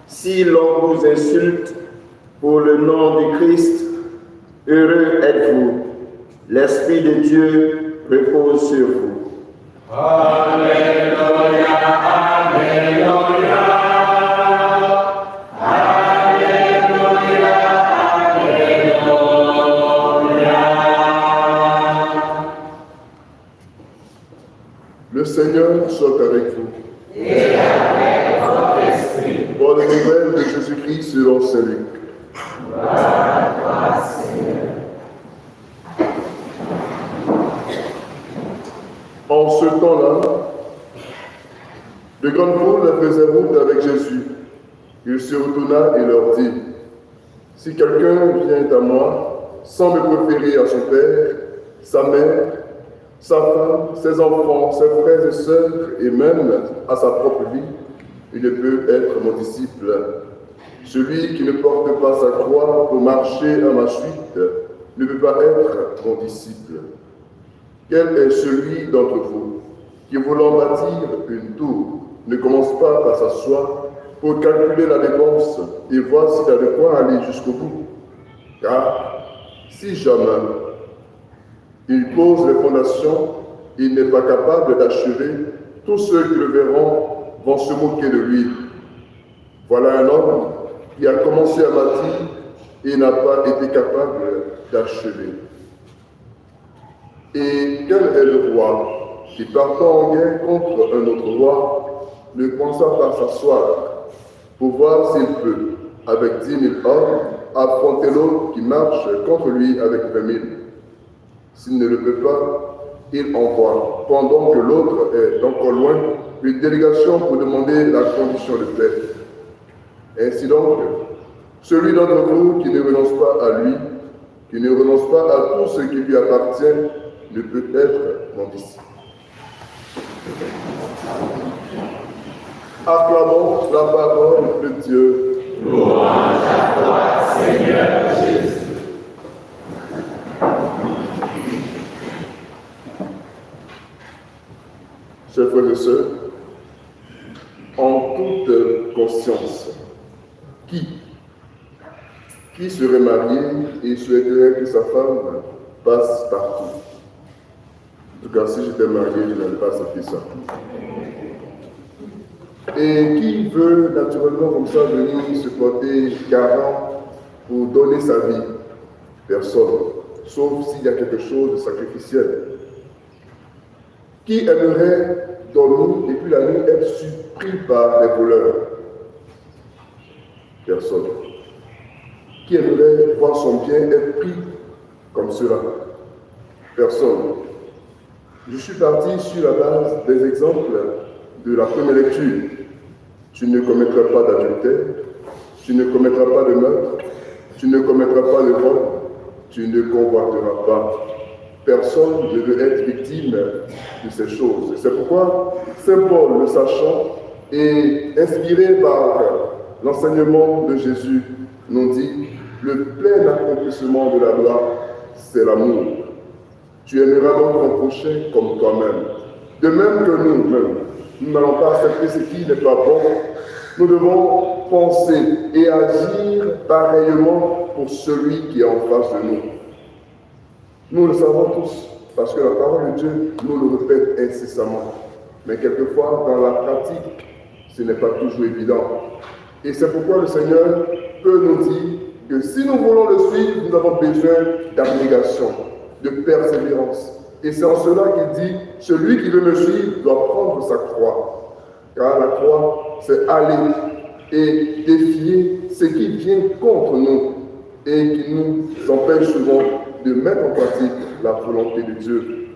Si l'on vous insulte pour le nom du Christ, heureux êtes-vous. L'Esprit de Dieu repose sur vous. Alléluia, Alléluia. Alléluia, Alléluia. Le Seigneur soit avec vous. Et avec votre esprit. Bonne nouvelle de Jésus-Christ selon Saint Luc. Gloire à toi, Seigneur. En ce temps-là, de grandes foules faisaient route avec Jésus. Il se retourna et leur dit, « Si quelqu'un vient à moi, sans me préférer à son père, sa mère, sa femme, ses enfants, ses frères et sœurs, et même à sa propre vie, il ne peut être mon disciple. Celui qui ne porte pas sa croix pour marcher à ma suite ne peut pas être mon disciple. Quel est celui d'entre vous qui, voulant bâtir une tour, ne commence pas par s'asseoir pour calculer la dépense et voir s'il a de quoi aller jusqu'au bout? Car si jamais il pose les fondations, il n'est pas capable d'achever, tous ceux qui le verront vont se moquer de lui. Voilà un homme qui a commencé à bâtir et n'a pas été capable d'achever. Et quel est le roi qui, partant en guerre contre un autre roi, ne pensa pas s'asseoir pour voir s'il peut, avec 10 000 hommes, affronter l'autre qui marche contre lui avec 20 000? S'il ne le peut pas, il envoie, pendant que l'autre est encore loin, une délégation pour demander la condition de paix. Ainsi donc, celui d'entre vous qui ne renonce pas à lui, qui ne renonce pas à tout ce qui lui appartient, ne peut être mon disciple. Acclamons la parole de Dieu. Louange à toi, Seigneur Jésus. Chers frères et sœurs, en toute conscience, qui serait marié et souhaiterait que sa femme passe partout? En tout cas, si j'étais marié, je n'allais pas accepter ça. Et qui veut naturellement comme ça venir se porter garant pour donner sa vie? Personne, sauf s'il y a quelque chose de sacrificiel. Qui aimerait dormir et puis la nuit être surpris par les voleurs? Personne. Qui aimerait voir son bien être pris comme cela? Personne. Je suis parti sur la base des exemples de la première lecture. Tu ne commettras pas d'adultère, tu ne commettras pas de meurtre, tu ne commettras pas de vol, tu ne convoiteras pas. Personne ne veut être victime de ces choses. C'est pourquoi Saint Paul, le sachant et inspiré par l'enseignement de Jésus, nous dit « Le plein accomplissement de la loi, c'est l'amour. Tu aimeras donc ton prochain comme toi-même. De même que nous-mêmes, nous n'allons pas accepter ce qui n'est pas bon. Nous devons penser et agir pareillement pour celui qui est en face de nous. Nous le savons tous, parce que la parole de Dieu nous le répète incessamment. Mais quelquefois, dans la pratique, ce n'est pas toujours évident. Et c'est pourquoi le Seigneur peut nous dire que si nous voulons le suivre, nous avons besoin d'abnégation, de persévérance. Et c'est en cela qu'il dit, celui qui veut me suivre doit prendre sa croix. Car la croix, c'est aller et défier ce qui vient contre nous et qui nous empêche souvent de mettre en pratique la volonté de Dieu.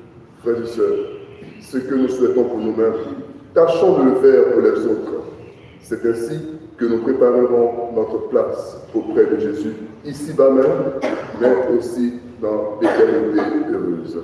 Frères et sœurs, ce que nous souhaitons pour nous-mêmes, tâchons de le faire pour les autres. C'est ainsi que nous préparerons notre place auprès de Jésus, ici-bas même, mais aussi dans l'éternité heureuse.